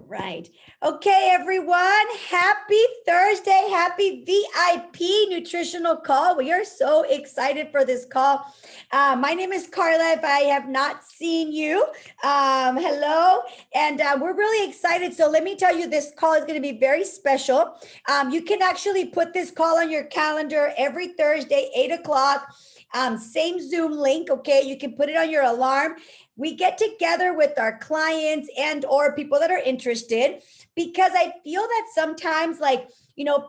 right. Okay, everyone. Happy Thursday. Happy VIP nutritional call. We are so excited for this call. My name is Karla. If I have not seen you, hello. And we're really excited. So let me tell you, this call is going to be very special. You can actually put this call on your calendar every Thursday, 8 o'clock. Same Zoom link. Okay. You can put it on your alarm. We get together with our clients and or people that are interested, because I feel that sometimes, like,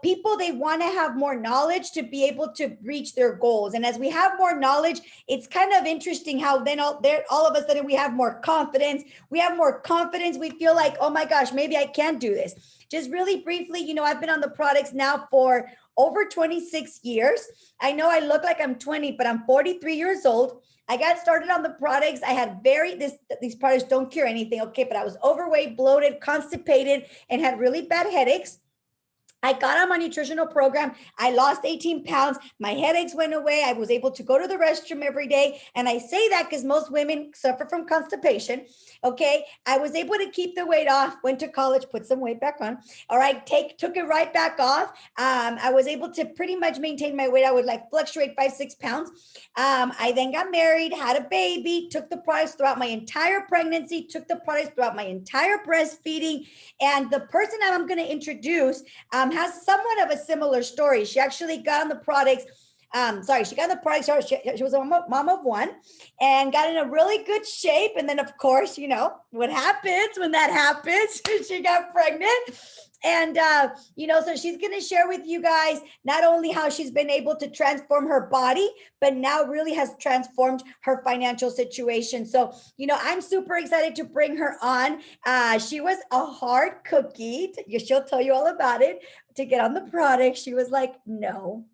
people, they want to have more knowledge to be able to reach their goals. And as we have more knowledge, it's kind of interesting how then all of a sudden we have more confidence. We have more confidence. We feel like, oh my gosh, maybe I can do this. Just really briefly, I've been on the products now for over 26 years. I know I look like I'm 20, but I'm 43 years old. I got started on the products. I had these products don't cure anything, okay, but I was overweight, bloated, constipated, and had really bad headaches. I got on my nutritional program. I lost 18 pounds. My headaches went away. I was able to go to the restroom every day. And I say that because most women suffer from constipation. Okay. I was able to keep the weight off, went to college, put some weight back on. All right. Took it right back off. I was able to pretty much maintain my weight. I would like fluctuate 5-6 pounds. I then got married, had a baby, took the products throughout my entire pregnancy, took the products throughout my entire breastfeeding. And the person that I'm going to introduce, has somewhat of a similar story. She actually got on the products. She got on the products. She was a mom of one and got in a really good shape. And then, of course, what happens when that happens? She got pregnant. And, so she's going to share with you guys not only how she's been able to transform her body, but now really has transformed her financial situation. So, I'm super excited to bring her on. She was a hard cookie. She'll tell you all about it. To get on the product, she was like, no.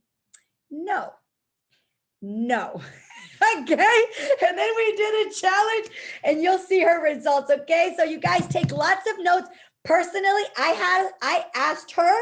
Okay. And then we did a challenge and you'll see her results. Okay. So you guys take lots of notes. Personally, I asked her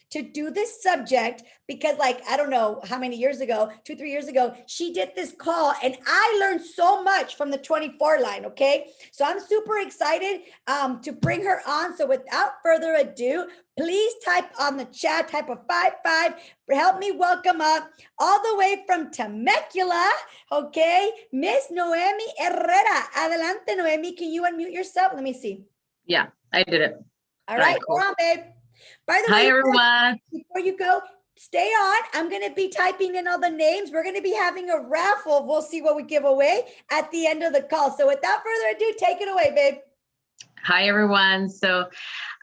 to do this subject because, like, I don't know how many years ago, 2-3 years ago, she did this call and I learned so much from the 24 line. Okay. So I'm super excited to bring her on. So without further ado, please type on the chat, type a 55, help me welcome up all the way from Temecula. Okay. Miss Noemy Herrera. Adelante, Noemy. Can you unmute yourself? Let me see. Yeah, I did it. All right, cool. Come on, babe. By the way, hi everyone. Before you go, stay on. I'm going to be typing in all the names. We're going to be having a raffle. We'll see what we give away at the end of the call. So without further ado, take it away, babe. Hi, everyone. So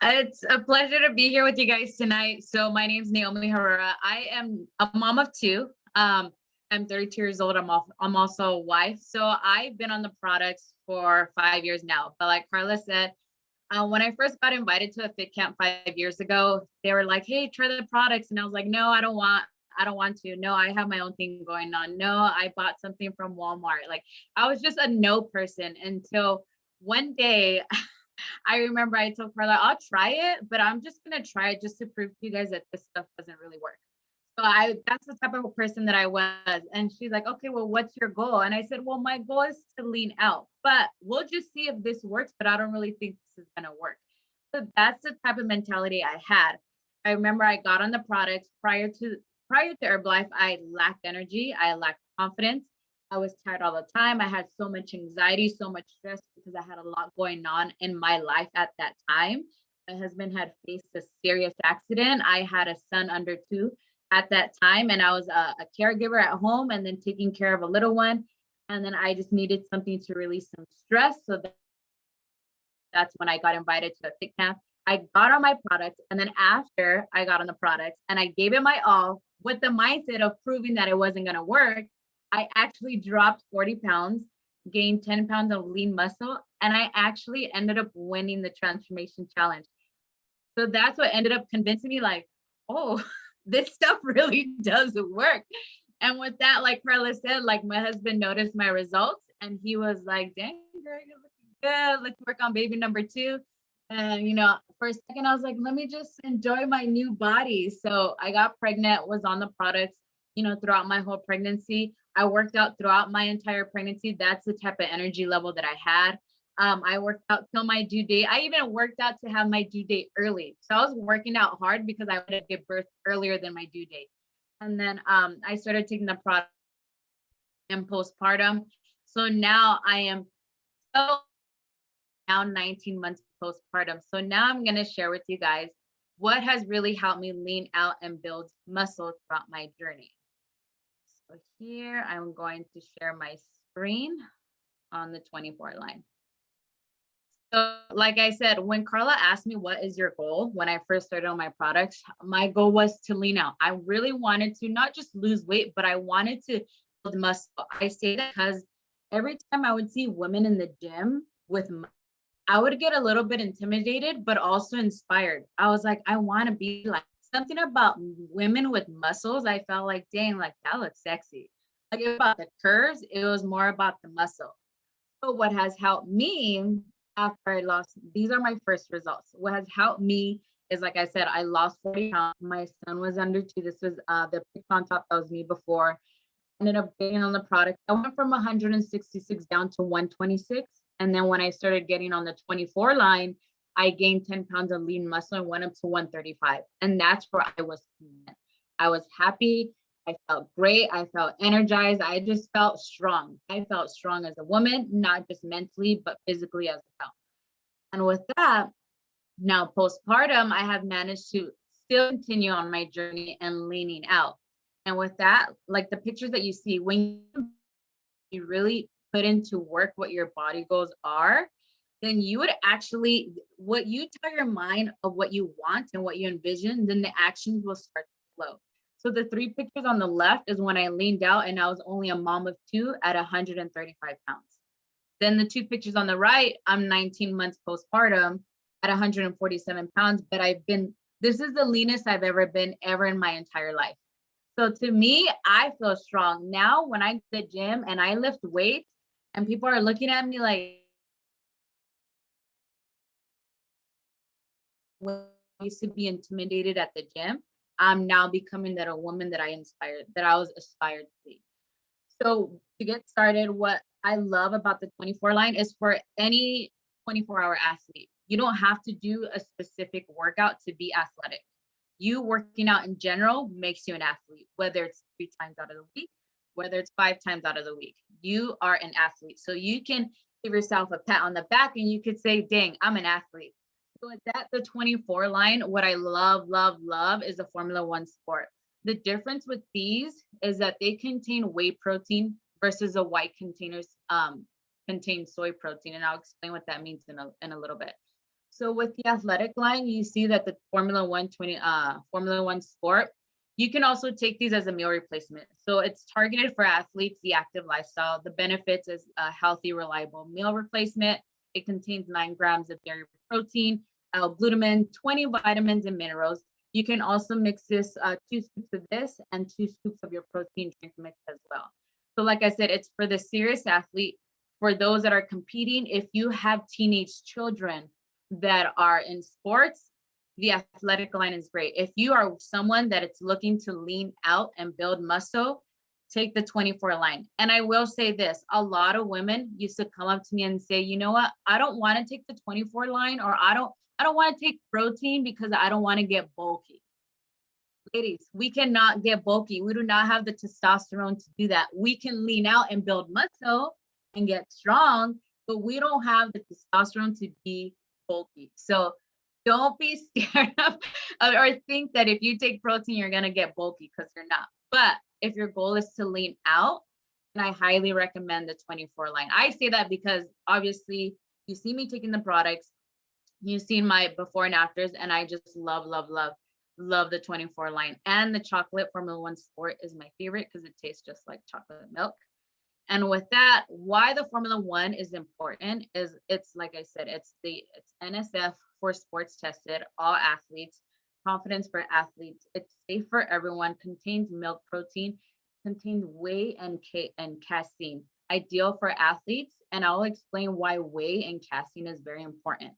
it's a pleasure to be here with you guys tonight. So my name's Noemy Herrera. I am a mom of two. I'm 32 years old. I'm also a wife. So I've been on the products for 5 years now. But like Karla said, when I first got invited to a fit camp 5 years ago, they were like, hey, try the products. And I was like, no, I don't want to. No, I have my own thing going on. No, I bought something from Walmart. Like, I was just a no person until one day I remember I told Karla, I'll try it, but I'm just going to try it just to prove to you guys that this stuff doesn't really work. So that's the type of person that I was. And she's like, okay, well, what's your goal? And I said, well, my goal is to lean out, but we'll just see if this works, but I don't really think this is going to work. So that's the type of mentality I had. I remember I got on the products prior to Herbalife. I lacked energy. I lacked confidence. I was tired all the time. I had so much anxiety, so much stress because I had a lot going on in my life at that time. My husband had faced a serious accident. I had a son under 2 at that time, and I was a caregiver at home and then taking care of a little one. And then I just needed something to release some stress. So that's when I got invited to a fit camp. I got on my products, and then after I got on the products and I gave it my all with the mindset of proving that it wasn't going to work, I actually dropped 40 pounds, gained 10 pounds of lean muscle, and I actually ended up winning the transformation challenge. So that's what ended up convincing me, like, oh, this stuff really does work. And with that, like Karla said, like, my husband noticed my results and he was like, dang, girl, you're looking good. Let's work on baby number 2. And, for a second, I was like, let me just enjoy my new body. So I got pregnant, was on the products, throughout my whole pregnancy. I worked out throughout my entire pregnancy. That's the type of energy level that I had. I worked out till my due date. I even worked out to have my due date early. So I was working out hard because I wanted to give birth earlier than my due date. And then I started taking the product in postpartum. So now I am so now 19 months postpartum. So now I'm going to share with you guys what has really helped me lean out and build muscle throughout my journey. So here I'm going to share my screen on the 24 line. So like I said, when Karla asked me, what is your goal? When I first started on my products, my goal was to lean out. I really wanted to not just lose weight, but I wanted to build muscle. I say that because every time I would see women in the gym with I would get a little bit intimidated, but also inspired. I was like, I want to be like something about women with muscles. I felt like, dang, like that looks sexy. Like it was about the curves, it was more about the muscle. So what has helped me after I lost, these are my first results. What has helped me is, like I said, I lost 40 pounds. My son was under 2. This was the pic on top, that was me before. Ended up getting on the product. I went from 166 down to 126. And then when I started getting on the 24 line, I gained 10 pounds of lean muscle and went up to 135. And that's where I was. I was happy. I felt great. I felt energized. I just felt strong. I felt strong as a woman, not just mentally, but physically as well. And with that, now postpartum, I have managed to still continue on my journey and leaning out. And with that, like the pictures that you see, when you really put into work what your body goals are, then you would actually, what you tell your mind of what you want and what you envision, then the actions will start to flow. So the 3 pictures on the left is when I leaned out and I was only a mom of 2 at 135 pounds. Then the 2 pictures on the right, I'm 19 months postpartum at 147 pounds, but this is the leanest I've ever been ever in my entire life. So to me, I feel strong. Now when I go to the gym and I lift weights and people are looking at me like, when I used to be intimidated at the gym, I'm now becoming that a woman that I was aspired to be. So to get started, what I love about the 24 line is for any 24-hour athlete, you don't have to do a specific workout to be athletic. You working out in general makes you an athlete, whether it's 3 times out of the week, whether it's 5 times out of the week. You are an athlete. So you can give yourself a pat on the back and you could say, dang, I'm an athlete. So with that, the 24 line, what I love, love, love is the Formula One sport. The difference with these is that they contain whey protein versus a white containers contain soy protein. And I'll explain what that means in a little bit. So with the athletic line, you see that the Formula One sport, you can also take these as a meal replacement. So it's targeted for athletes, the active lifestyle. The benefits is a healthy, reliable meal replacement. It contains 9 grams of dairy protein, L-glutamine, 20 vitamins and minerals. You can also mix this 2 scoops of this and 2 scoops of your protein drink mix as well. So like I said, it's for the serious athlete, for those that are competing. If you have teenage children that are in sports, the athletic line is great. If you are someone that it's looking to lean out and build muscle, take the 24 line. And I will say this, a lot of women used to come up to me and say, you know what, I don't want to take the 24 line, or I don't want to take protein because I don't want to get bulky. Ladies, we cannot get bulky. We do not have the testosterone to do that. We can lean out and build muscle and get strong, but we don't have the testosterone to be bulky. So don't be scared of or think that if you take protein, you're going to get bulky, because you're not. But if your goal is to lean out, then I highly recommend the 24 line. I say that because obviously you see me taking the products, you've seen my before and afters, and I just love, love, love the 24 line. And the chocolate Formula One Sport is my favorite because it tastes just like chocolate milk. And with that, why the Formula One is important is it's, like I said, it's NSF for sports tested, all athletes, confidence for athletes. It's safe for everyone, contains milk protein, contains whey and casein, ideal for athletes. And I'll explain why whey and casein is very important.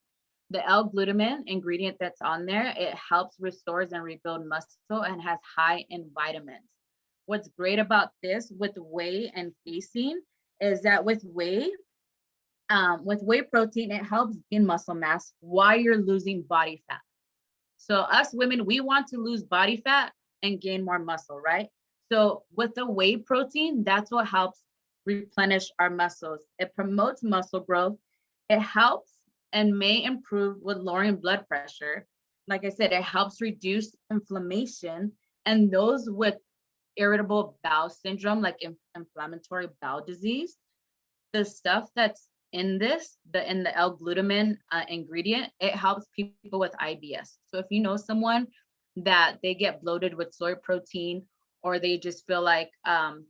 The L-glutamine ingredient that's on there, it helps restores and rebuild muscle and has high in vitamins. What's great about this with whey and casein is that with whey, With whey protein, it helps gain muscle mass while you're losing body fat. So us women, we want to lose body fat and gain more muscle, right? So with the whey protein, that's what helps replenish our muscles. It promotes muscle growth. It helps and may improve with lowering blood pressure. Like I said, it helps reduce inflammation, and those with irritable bowel syndrome, like inflammatory bowel disease, the stuff that's in this, in the L-glutamine ingredient, it helps people with IBS. So if you know someone that they get bloated with soy protein, or they just feel like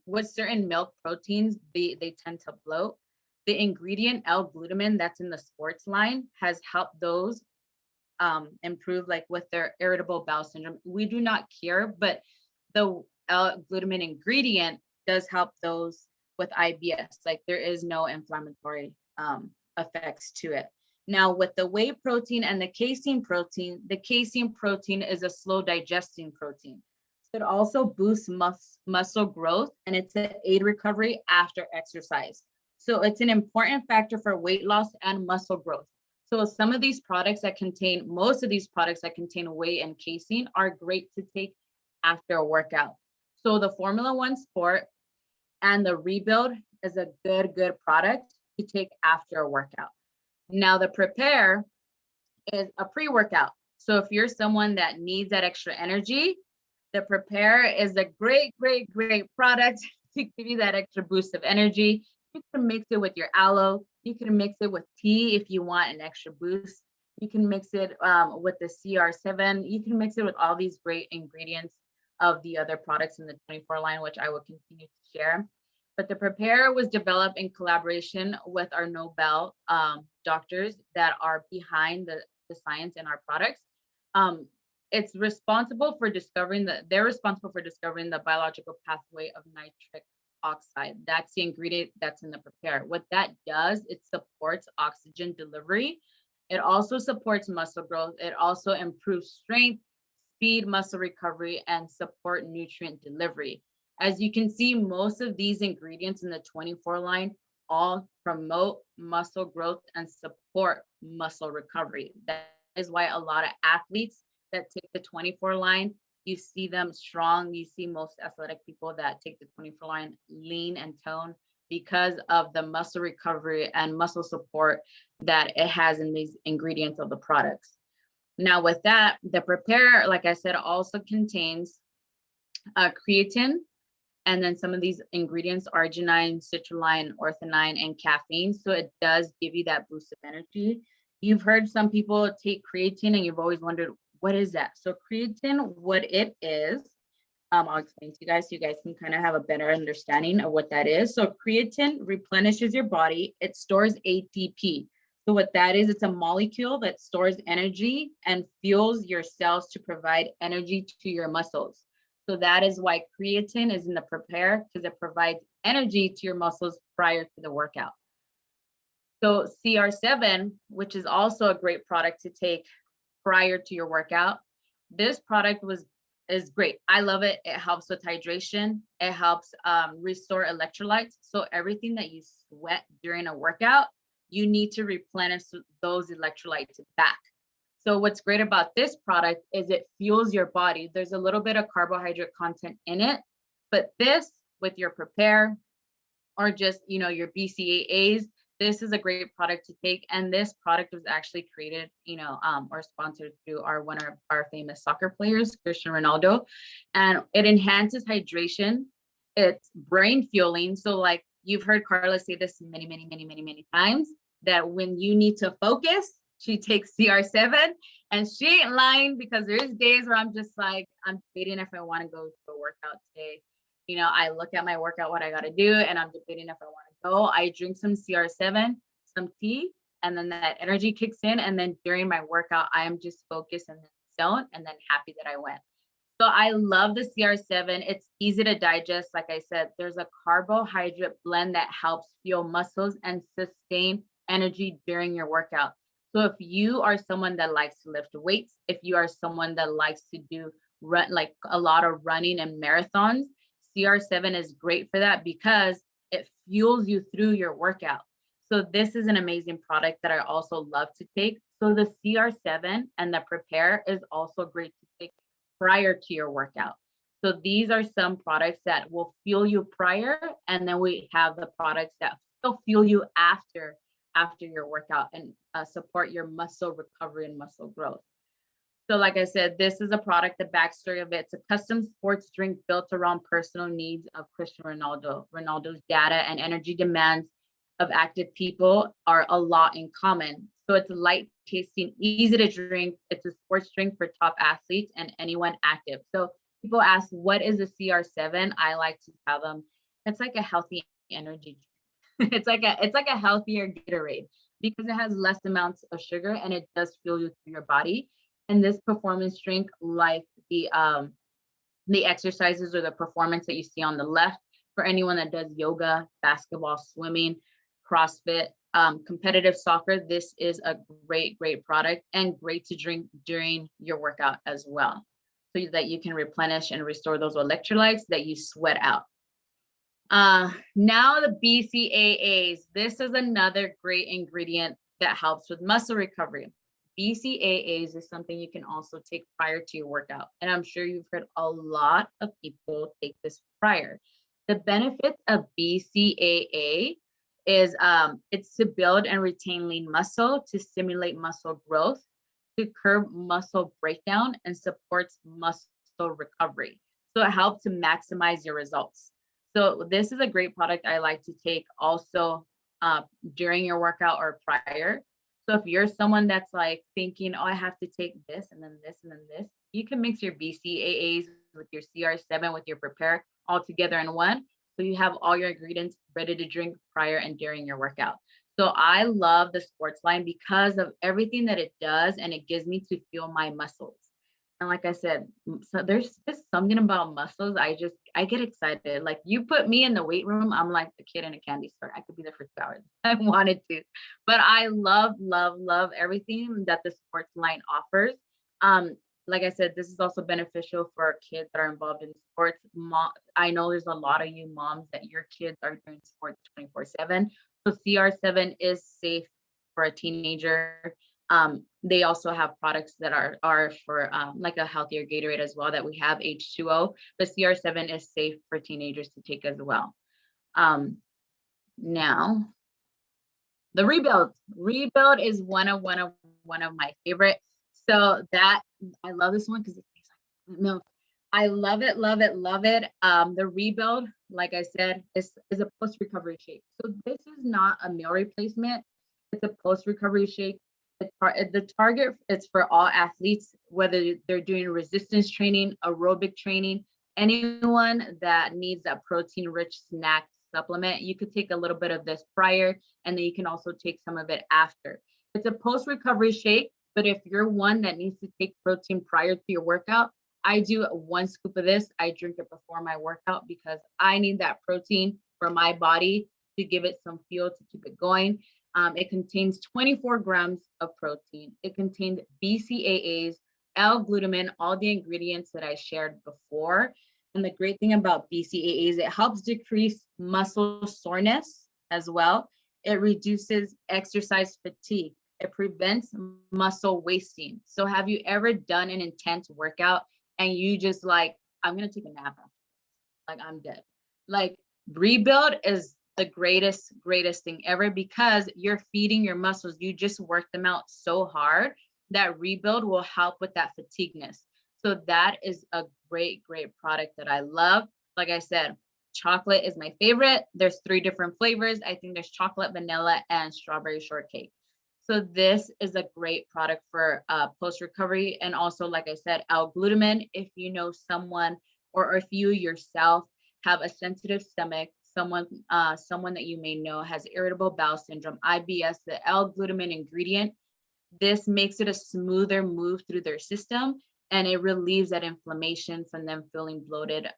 with certain milk proteins, they tend to bloat, the ingredient L-glutamine that's in the sports line has helped those improve, like with their irritable bowel syndrome. We do not cure, but the L-glutamine ingredient does help those with IBS. Like there is no inflammatory effects to it. Now with the whey protein and the casein protein is a slow digesting protein. So it also boosts muscle growth, and it's an aid recovery after exercise. So it's an important factor for weight loss and muscle growth. So some of these products that contain, most of these products that contain whey and casein are great to take after a workout. So the Formula One Sport and the Rebuild is a good product to take after a workout. Now the Prepare is a pre-workout. So if you're someone that needs that extra energy, the Prepare is a great product to give you that extra boost of energy. You can mix it with your aloe. You can mix it with tea if you want an extra boost. You can mix it with the CR7. You can mix it with all these great ingredients of the other products in the 24 line, which I will continue to share. But the Prepare was developed in collaboration with our Nobel doctors that are behind the science in our products. It's responsible for discovering they're responsible for discovering the biological pathway of nitric oxide. That's the ingredient that's in the Prepare. What that does, it supports oxygen delivery. It also supports muscle growth. It also improves strength, speed, muscle recovery, and support nutrient delivery. As you can see, most of these ingredients in the 24 line all promote muscle growth and support muscle recovery. That is why a lot of athletes that take the 24 line, you see them strong. You see most athletic people that take the 24 line lean and tone because of the muscle recovery and muscle support that it has in these ingredients of the products. Now with that, the Prepare, like I said, also contains creatine, and then some of these ingredients, arginine, citrulline, orthonine, and caffeine. So it does give you that boost of energy. You've heard some people take creatine and you've always wondered, what is that? So creatine, what it is, I'll explain to you guys so you guys can kind of have a better understanding of what that is. So creatine replenishes your body. It stores ATP. So what that is, it's a molecule that stores energy and fuels your cells to provide energy to your muscles. So that is why creatine is in the Prepare, because it provides energy to your muscles prior to the workout. So CR7, which is also a great product to take prior to your workout. This product is great. I love it. It helps with hydration. It helps restore electrolytes. So everything that you sweat during a workout, you need to replenish those electrolytes back. So what's great about this product is it fuels your body. There's a little bit of carbohydrate content in it, but this with your Prepare or just, your BCAAs, this is a great product to take. And this product was actually created, or sponsored through one of our famous soccer players, Cristiano Ronaldo. And it enhances hydration. It's brain fueling. So like you've heard Karla say this many times, that when you need to focus, she takes CR7, and she ain't lying, because there's days where I'm just like, I'm debating if I want to go to a workout today. I look at my workout, what I got to do, and I'm debating if I want to go. I drink some CR7, some tea, and then that energy kicks in. And then during my workout, I am just focused and zone, and then happy that I went. So I love the CR7. It's easy to digest. Like I said, there's a carbohydrate blend that helps fuel muscles and sustain energy during your workout. So if you are someone that likes to lift weights, if you are someone that likes to do like a lot of running and marathons, CR7 is great for that because it fuels you through your workout. So this is an amazing product that I also love to take. So the CR7 and the Prepare is also great to take prior to your workout. So these are some products that will fuel you prior, and then we have the products that still fuel you after your workout and support your muscle recovery and muscle growth. So like I said, this is a product, the backstory of it. It's a custom sports drink built around personal needs of Cristiano Ronaldo. Ronaldo's data and energy demands of active people are a lot in common. So it's light tasting, easy to drink. It's a sports drink for top athletes and anyone active. So people ask, what is a CR7? I like to tell them it's like a healthy energy drink. it's like a healthier Gatorade because it has less amounts of sugar and it does fuel you through your body. And this performance drink, like the exercises or the performance that you see on the left, for anyone that does yoga, basketball, swimming, CrossFit, competitive soccer, this is a great product and great to drink during your workout as well, so that you can replenish and restore those electrolytes that you sweat out. Now the BCAAs. This is another great ingredient that helps with muscle recovery. BCAAs is something you can also take prior to your workout. And I'm sure you've heard a lot of people take this prior. The benefits of BCAA is it's to build and retain lean muscle, to stimulate muscle growth, to curb muscle breakdown, and supports muscle recovery. So it helps to maximize your results. So this is a great product I like to take also during your workout or prior. So if you're someone that's like thinking, oh, I have to take this and then this and then this, you can mix your BCAAs with your CR7 with your Prepare all together in one. So you have all your ingredients ready to drink prior and during your workout. So I love the sports line because of everything that it does, and it gives me to feel my muscles. And like I said, so there's just something about muscles. I get excited. Like you put me in the weight room, I'm like the kid in a candy store. I could be there for 2 hours. I wanted to, but I love everything that the sports line offers. Like I said, this is also beneficial for kids that are involved in sports. I know there's a lot of you moms that your kids are doing sports 24/7. So CR7 is safe for a teenager. They also have products that are for like a healthier Gatorade as well that we have H2O, but CR7 is safe for teenagers to take as well. Now the rebuild is one of my favorite. So that I love this one because it tastes like milk. I love it. The rebuild, like I said, is a post-recovery shake. So this is not a meal replacement. It's a post-recovery shake. The target is for all athletes, whether they're doing resistance training, aerobic training, anyone that needs that protein-rich snack supplement. You could take a little bit of this prior, and then you can also take some of it after. It's a post-recovery shake, but if you're one that needs to take protein prior to your workout, I do 1 scoop of this. I drink it before my workout because I need that protein for my body to give it some fuel to keep it going. It contains 24 grams of protein. It contains BCAAs, L-glutamine, all the ingredients that I shared before. And the great thing about BCAAs, it helps decrease muscle soreness as well. It reduces exercise fatigue. It prevents muscle wasting. So have you ever done an intense workout and you just like, I'm going to take a nap after, like I'm dead. Like rebuild is the greatest thing ever because you're feeding your muscles. You just work them out so hard that rebuild will help with that fatigueness. So that is a great product that I love. Like I said, chocolate is my favorite. There's 3 different flavors. I think there's chocolate, vanilla, and strawberry shortcake. So this is a great product for post-recovery. And also, like I said, L-glutamine, if you know someone or if you yourself have a sensitive stomach, someone that you may know has irritable bowel syndrome, IBS, the L-glutamine ingredient, this makes it a smoother move through their system, and it relieves that inflammation from them feeling bloated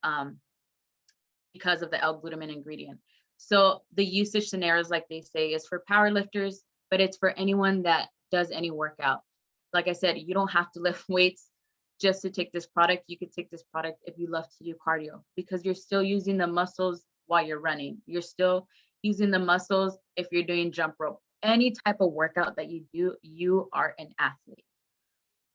because of the L-glutamine ingredient. So the usage scenarios, like they say, is for power lifters, but it's for anyone that does any workout. Like I said, you don't have to lift weights just to take this product. You could take this product if you love to do cardio because you're still using the muscles while you're running. You're still using the muscles. If you're doing jump rope, any type of workout that you do, you are an athlete.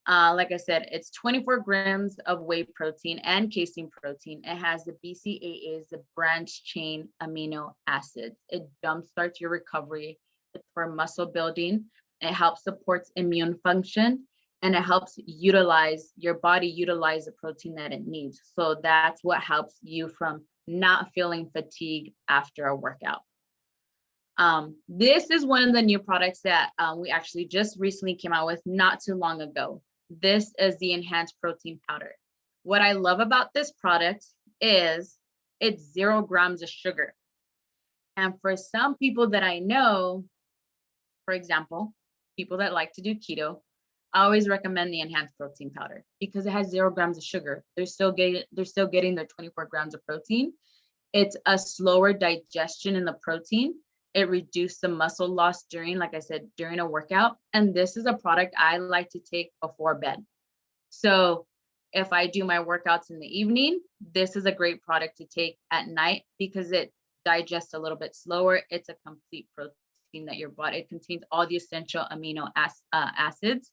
Like I said, it's 24 grams of whey protein and casein protein. It has the BCAAs, the branch chain amino acids. It jumpstarts your recovery. It's for muscle building. It helps supports immune function, and it helps your body utilize the protein that it needs. So that's what helps you from not feeling fatigued after a workout. This is one of the new products that we actually just recently came out with not too long ago. This is the enhanced protein powder. What I love about this product is it's 0 grams of sugar. And for some people that I know, for example, people that like to do keto, I always recommend the enhanced protein powder because it has 0 grams of sugar. They're still getting their 24 grams of protein. It's a slower digestion in the protein. It reduced the muscle loss during, like I said, during a workout. And this is a product I like to take before bed. So if I do my workouts in the evening, this is a great product to take at night because it digests a little bit slower. It's a complete protein that your body, it contains all the essential amino acids.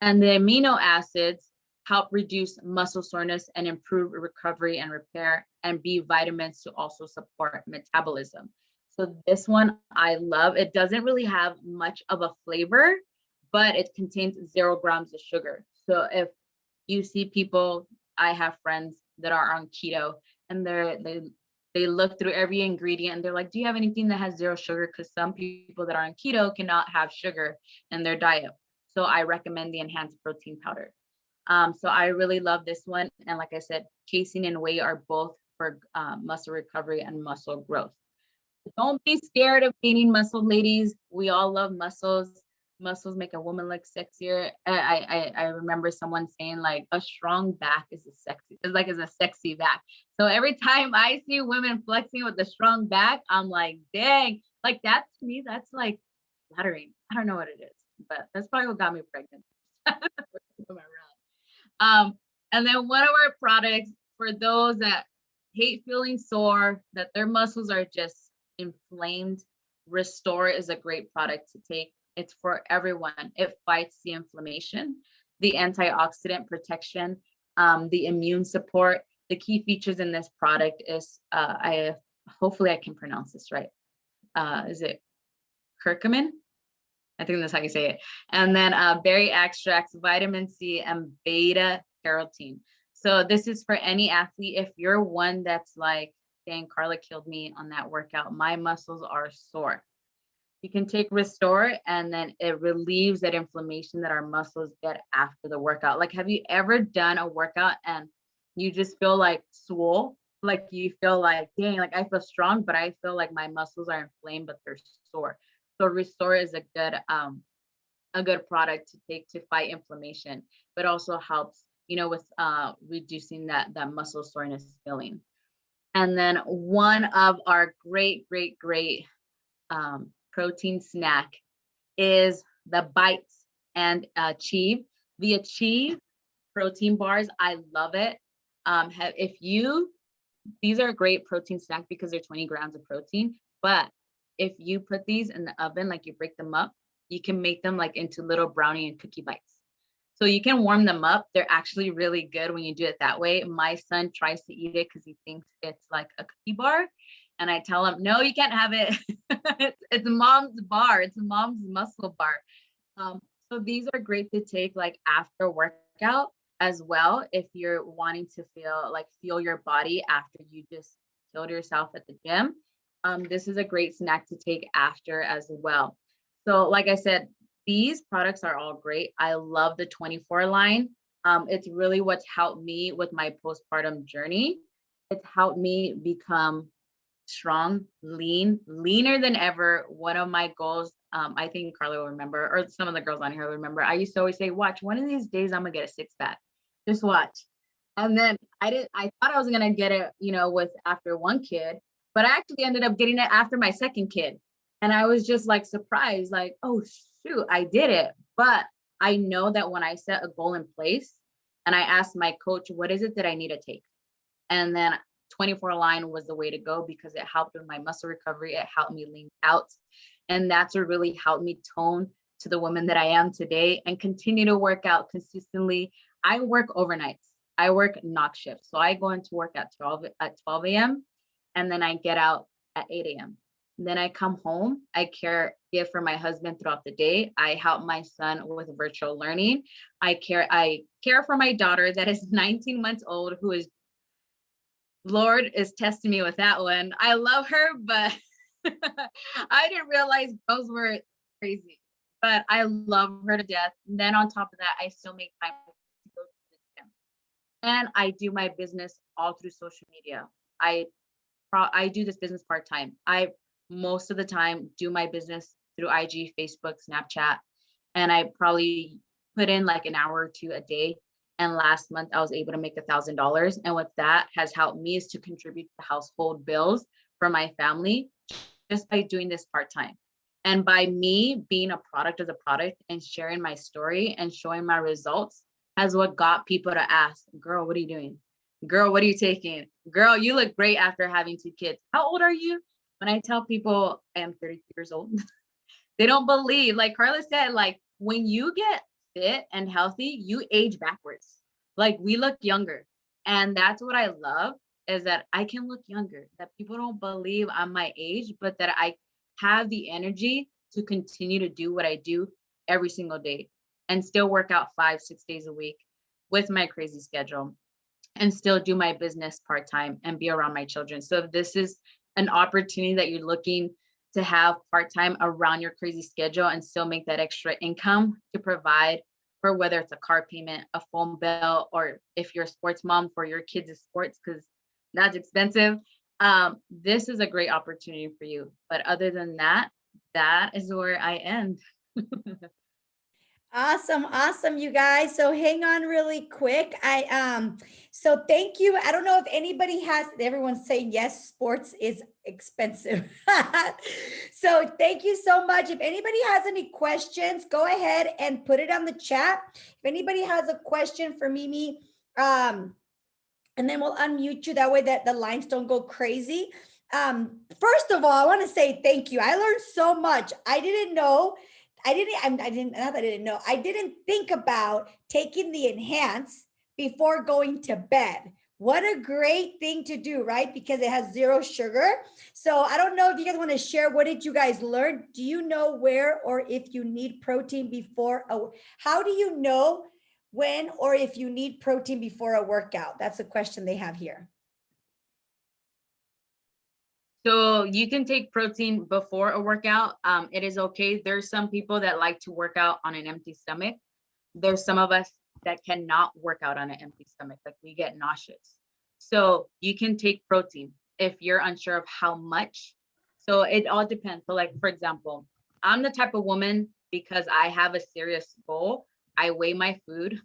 And the amino acids help reduce muscle soreness and improve recovery and repair, and B vitamins to also support metabolism. So this one I love. It doesn't really have much of a flavor, but it contains 0 grams of sugar. So if you see people, I have friends that are on keto and they look through every ingredient and they're like, do you have anything that has 0 sugar? Because some people that are on keto cannot have sugar in their diet. So I recommend the enhanced protein powder. So I really love this one. And like I said, casein and whey are both for muscle recovery and muscle growth. Don't be scared of gaining muscle, ladies. We all love muscles. Muscles make a woman look sexier. I remember someone saying like a strong back is a sexy back. So every time I see women flexing with a strong back, I'm like, dang, like that to me, that's like flattering. I don't know what it is, but that's probably what got me pregnant. And then one of our products for those that hate feeling sore, that their muscles are just inflamed, Restore is a great product to take. It's for everyone. It fights the inflammation, the antioxidant protection, the immune support. The key features in this product is, hopefully I can pronounce this right. Is it curcumin? I think that's how you say it. And then berry extracts, vitamin C, and beta carotene. So this is for any athlete. If you're one that's like, dang, Karla killed me on that workout, my muscles are sore, you can take Restore, and then it relieves that inflammation that our muscles get after the workout. Like, have you ever done a workout and you just feel like swole? Like you feel like, dang, like I feel strong, but I feel like my muscles are inflamed, but they're sore. So Restore is a good product to take to fight inflammation, but also helps, with reducing that muscle soreness feeling. And then one of our great protein snack is the Bites and Achieve. The Achieve protein bars, I love it. These are a great protein snack because they're 20 grams of protein, but if you put these in the oven, like you break them up, you can make them like into little brownie and cookie bites. So you can warm them up. They're actually really good when you do it that way. My son tries to eat it because he thinks it's like a cookie bar. And I tell him, no, you can't have it. It's mom's bar. It's mom's muscle bar. So these are great to take like after workout as well. If you're wanting to feel your body after you just killed yourself at the gym. This is a great snack to take after as well. So like I said, these products are all great. I love the 24 line. It's really what's helped me with my postpartum journey. It's helped me become strong, leaner than ever. One of my goals, I think Karla will remember, or some of the girls on here will remember, I used to always say, watch, one of these days I'm gonna get a 6-pack. Just watch. And then I thought I was gonna get it, with after one kid, but I actually ended up getting it after my second kid. And I was just like surprised, like, oh shoot, I did it. But I know that when I set a goal in place and I asked my coach, what is it that I need to take? And then 24 line was the way to go because it helped with my muscle recovery. It helped me lean out. And that's what really helped me tone to the woman that I am today and continue to work out consistently. I work overnights. I work knock shifts. So I go into work at 12 a.m. and then I get out at 8 a.m. Then I come home. I care for my husband throughout the day. I help my son with virtual learning. I care for my daughter that is 19 months old, who is, Lord is testing me with that one. I love her, but I didn't realize girls were crazy, but I love her to death. And then on top of that, I still make time to go to the gym. And I do my business all through social media. I do this business part-time. I most of the time do my business through IG, Facebook, Snapchat, and I probably put in like an hour or two a day. And last month I was able to make $1,000. And what that has helped me is to contribute to household bills for my family just by doing this part-time. And by me being a product of the product and sharing my story and showing my results has what got people to ask, girl, what are you doing? Girl, what are you taking? Girl, you look great after having 2 kids. How old are you? When I tell people I am 32 years old, they don't believe. Like Karla said, like when you get fit and healthy, you age backwards. Like we look younger. And that's what I love, is that I can look younger, that people don't believe I'm my age, but that I have the energy to continue to do what I do every single day and still work out 5-6 days a week with my crazy schedule and still do my business part-time and be around my children. So if this is an opportunity that you're looking to have part-time around your crazy schedule and still make that extra income to provide for whether it's a car payment, a phone bill, or if you're a sports mom for your kids' sports, because that's expensive, this is a great opportunity for you. But other than that, that is where I end. Awesome, you guys. So hang on really quick. So thank you. I don't know if anybody has, everyone's saying yes, sports is expensive. So thank you so much. If anybody has any questions, go ahead and put it on the chat. If anybody has a question for Mimi, and then we'll unmute you. That way that the lines don't go crazy. First of all, I want to say thank you. I learned so much. I didn't know. I didn't think about taking the enhance before going to bed. What a great thing to do, right? Because it has 0 sugar. So I don't know if you guys want to share, what did you guys learn? Do you know where or if you need protein before how do you know when or if you need protein before a workout? That's a question they have here. So you can take protein before a workout. It is okay. There's some people that like to work out on an empty stomach. There's some of us that cannot work out on an empty stomach, like we get nauseous. So you can take protein if you're unsure of how much. So it all depends. So like, for example, I'm the type of woman, because I have a serious goal, I weigh my food.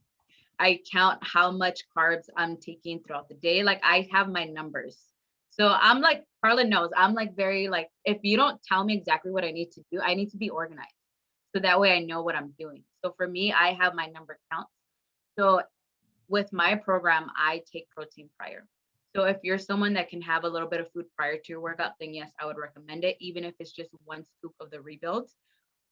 I count how much carbs I'm taking throughout the day. Like I have my numbers. So I'm like, Karla knows, I'm like very like, if you don't tell me exactly what I need to do, I need to be organized. So that way I know what I'm doing. So for me, I have my number count. So with my program, I take protein prior. So if you're someone that can have a little bit of food prior to your workout, then yes, I would recommend it, even if it's just 1 scoop of the rebuild,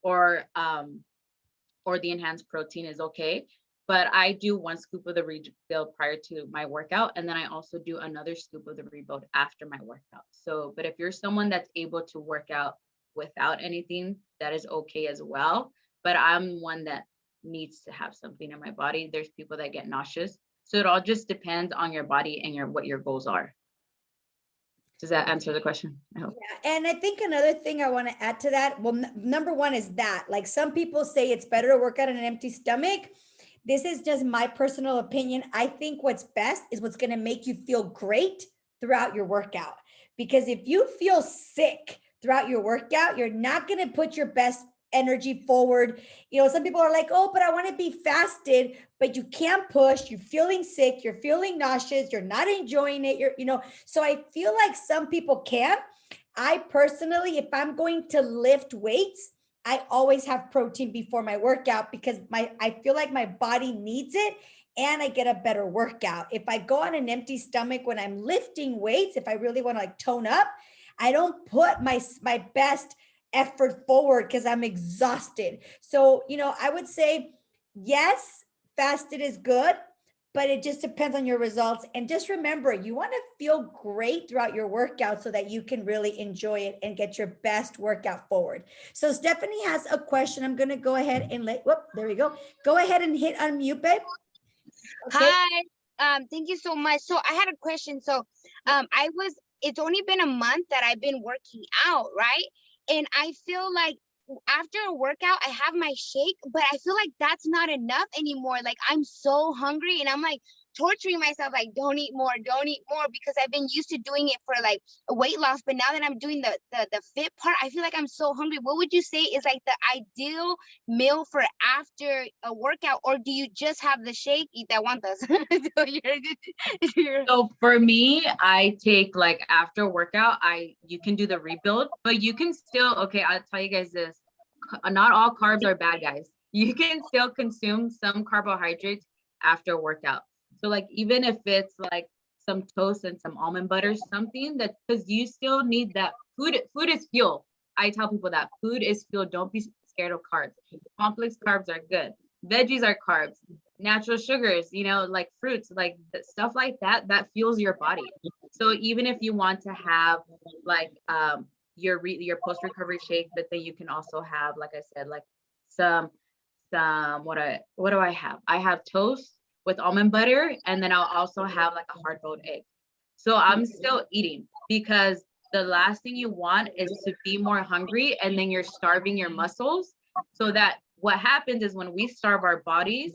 or the enhanced protein is okay. But I do 1 scoop of the rebuild prior to my workout. And then I also do another scoop of the rebuild after my workout. So, but if you're someone that's able to work out without anything, that is okay as well. But I'm one that needs to have something in my body. There's people that get nauseous. So it all just depends on your body and what your goals are. Does that answer the question? I hope. Yeah, and I think another thing I want to add to that, well, number one is that, like, some people say it's better to work out on an empty stomach. This is just my personal opinion. I think what's best is what's going to make you feel great throughout your workout. Because if you feel sick throughout your workout, you're not going to put your best energy forward. You know, some people are like, oh, but I want to be fasted, but you can't push. You're feeling sick. You're feeling nauseous. You're not enjoying it. So I feel like some people can. I personally, if I'm going to lift weights, I always have protein before my workout because I feel like my body needs it and I get a better workout. If I go on an empty stomach when I'm lifting weights, if I really want to like tone up, I don't put my best effort forward because I'm exhausted. So, I would say yes, fasted is good, but it just depends on your results. And just remember, you want to feel great throughout your workout so that you can really enjoy it and get your best workout forward. So Stephanie has a question. I'm going to go ahead and there we go. Go ahead and hit unmute, babe. Okay. Hi. Thank you so much. So I had a question. So it's only been a month that I've been working out, right? And I feel like after a workout, I have my shake, but I feel like that's not enough anymore. Like I'm so hungry and I'm like torturing myself, like don't eat more, because I've been used to doing it for like a weight loss. But now that I'm doing the fit part, I feel like I'm so hungry. What would you say is like the ideal meal for after a workout, or do you just have the shake? Eat that one does. So for me, I take like after workout, you can do the rebuild, but you can still, okay, I'll tell you guys this. Not all carbs are bad, guys. You can still consume some carbohydrates after workout. So like, even if it's like some toast and some almond butter, something that, because you still need that food. Food is fuel. I tell people that food is fuel. Don't be scared of carbs. Complex carbs are good. Veggies are carbs. Natural sugars, like fruits, like stuff like that, that fuels your body. So even if you want to have like your post-recovery shake, but then you can also have, like I said, like some what do I have? I have toast with almond butter, and then I'll also have like a hard-boiled egg. So I'm still eating, because the last thing you want is to be more hungry and then you're starving your muscles. So that what happens is when we starve our bodies,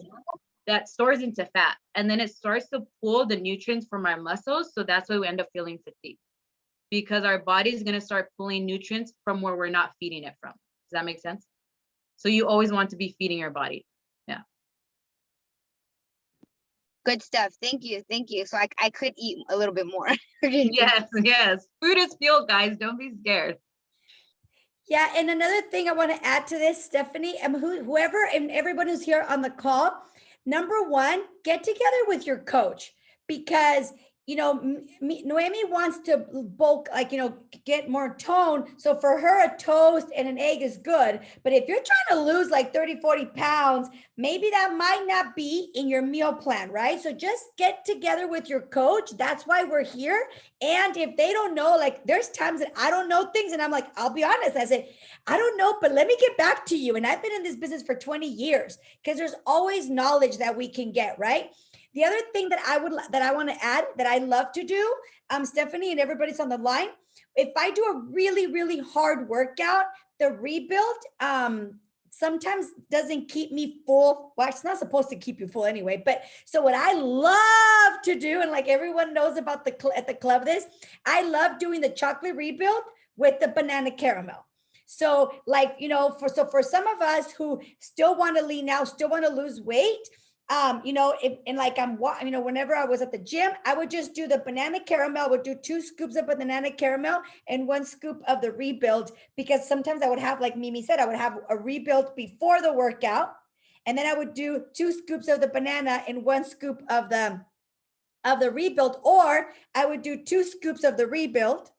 that stores into fat, and then it starts to pull the nutrients from our muscles. So that's why we end up feeling fatigued, because our body is going to start pulling nutrients from where we're not feeding it from. Does that make sense? So you always want to be feeding your body. Yeah. Good stuff. Thank you. So I could eat a little bit more. Yes. Food is fuel, guys. Don't be scared. Yeah, and another thing I want to add to this, Stephanie, and whoever and everyone who's here on the call, number one, get together with your coach, because Noemi wants to bulk, like, get more tone. So for her, a toast and an egg is good. But if you're trying to lose like 30, 40 pounds, maybe that might not be in your meal plan, right? So just get together with your coach. That's why we're here. And if they don't know, like there's times that I don't know things and I'm like, I'll be honest, I say, I don't know, but let me get back to you. And I've been in this business for 20 years, because there's always knowledge that we can get, right? The other thing that I want to add that I love to do, Stephanie, and everybody's on the line, if I do a really, really hard workout, the rebuild sometimes doesn't keep me full. Well, it's not supposed to keep you full anyway. But so what I love to do, and like everyone knows about at the club this, I love doing the chocolate rebuild with the banana caramel. So like, for some of us who still want to lean out, still want to lose weight, whenever I was at the gym, I would just do the banana caramel. I would do 2 scoops of banana caramel and 1 scoop of the rebuild, because sometimes I would have, like Mimi said, I would have a rebuild before the workout, and then I would do 2 scoops of the banana and 1 scoop of the rebuild, or I would do 2 scoops of the rebuild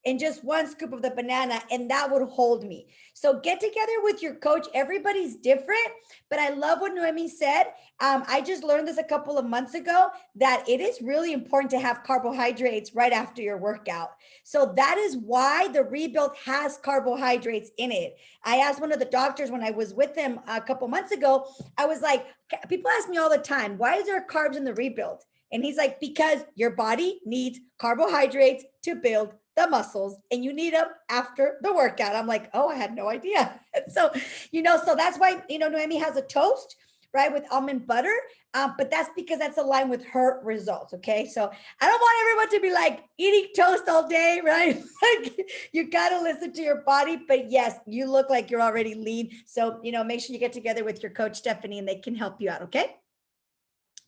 and just 1 scoop of the banana, and that would hold me. So get together with your coach. Everybody's different, but I love what Noemi said. I just learned this a couple of months ago, that it is really important to have carbohydrates right after your workout. So that is why the rebuild has carbohydrates in it. I asked one of the doctors when I was with him a couple months ago, I was like, people ask me all the time, why is there carbs in the rebuild? And he's like, because your body needs carbohydrates to build the muscles, and you need them after the workout. I'm like, oh, I had no idea. So that's why, Noemi has a toast, right, with almond butter. But that's because that's aligned with her results. Okay. So I don't want everyone to be like eating toast all day, right? Like, you got to listen to your body. But yes, you look like you're already lean. So, make sure you get together with your coach, Stephanie, and they can help you out. Okay.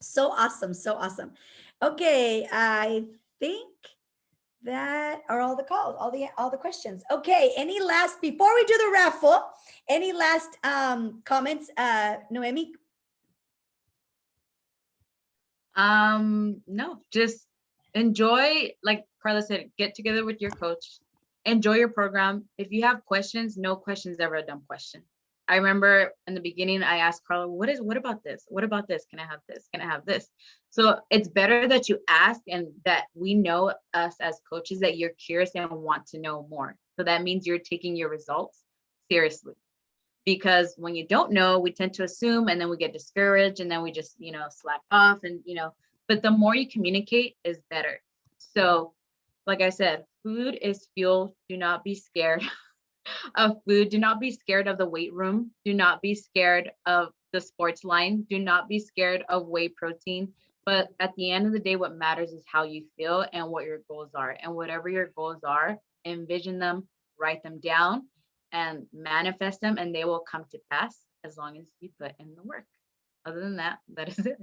So awesome. So awesome. Okay. I think that are all the calls, all the questions. Okay. Before we do the raffle, any last comments, Noemi? No, just enjoy, like Karla said, get together with your coach, enjoy your program. If you have questions, no questions ever a dumb question. I remember in the beginning, I asked Karla, what about this? What about this? Can I have this? Can I have this? So it's better that you ask and that we know us as coaches that you're curious and want to know more. So that means you're taking your results seriously. Because when you don't know, we tend to assume and then we get discouraged and then we just, slack off and, but the more you communicate is better. So, like I said, food is fuel. Do not be scared of food. Do not be scared of the weight room. Do not be scared of the sports line. Do not be scared of whey protein. But at the end of the day, what matters is how you feel and what your goals are. And whatever your goals are, envision them, write them down, and manifest them, and they will come to pass as long as you put in the work. Other than that, that is it.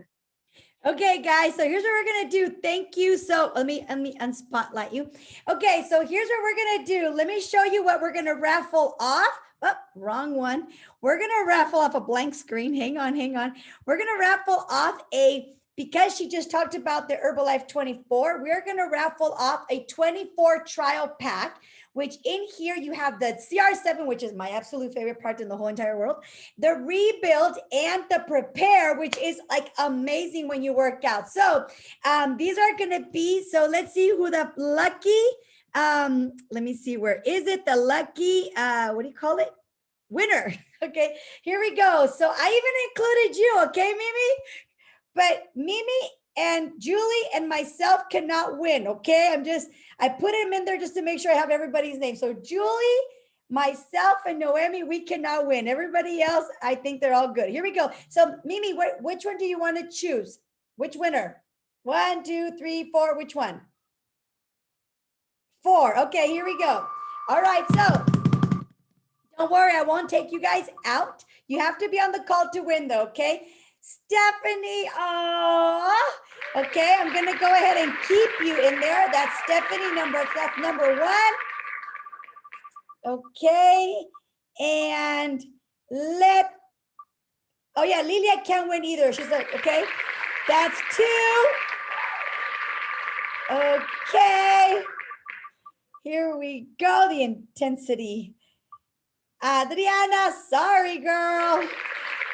Okay, guys, so here's what we're gonna do. Thank you. So let me unspotlight you. Okay, so here's what we're gonna do. Let me show you what we're gonna raffle off. Oh, wrong one. We're gonna raffle off a blank screen. Hang on. We're gonna raffle off because she just talked about the Herbalife 24, we're gonna raffle off a 24 trial pack, which in here you have the CR7, which is my absolute favorite part in the whole entire world, the rebuild and the prepare, which is like amazing when you work out. So these are gonna be, so let's see who the lucky, let me see, where is it? The lucky, what do you call it? Winner. Okay, here we go. So I even included you, okay, Mimi? But Mimi and Julie and myself cannot win, okay? I put him in there just to make sure I have everybody's name. So Julie, myself, and Noemi, we cannot win. Everybody else, I think they're all good. Here we go. So Mimi, which one do you want to choose? Which winner? 1, 2, 3, 4, which one? 4, okay, here we go. All right, so don't worry, I won't take you guys out. You have to be on the call to win though, okay? Stephanie, okay, I'm gonna go ahead and keep you in there. That's Stephanie, that's number 1. Okay, and oh yeah, Lilia can't win either. She's like, okay, that's 2. Okay, here we go, the intensity. Adriana, sorry, girl.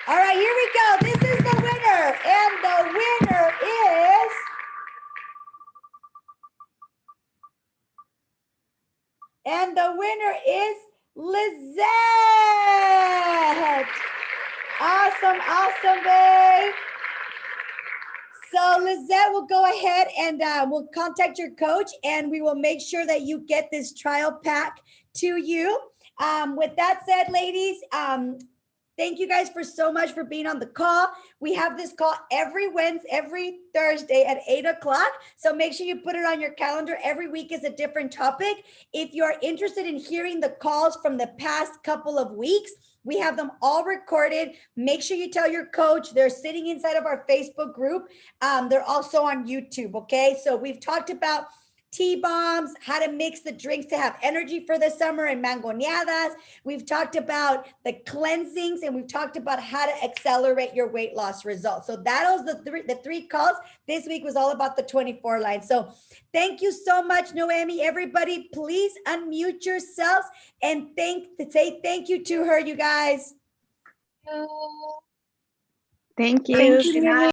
All right, here we go. This is the winner. And the winner is Lizette. Awesome, babe. So Lizette will go ahead and we'll contact your coach and we will make sure that you get this trial pack to you. With that said, ladies, thank you guys so much for being on the call. We have this call every Thursday at 8 o'clock. So make sure you put it on your calendar. Every week is a different topic. If you're interested in hearing the calls from the past couple of weeks, we have them all recorded. Make sure you tell your coach. They're sitting inside of our Facebook group. They're also on YouTube, okay? So we've talked about T-bombs, how to mix the drinks to have energy for the summer, and mangoneadas. We've talked about the cleansings, and we've talked about how to accelerate your weight loss results. So that was the three calls. This week was all about the 24 line. So thank you so much, Noemi. Everybody, please unmute yourselves and say thank you to her, you guys. Thank you. Thank you. Good night.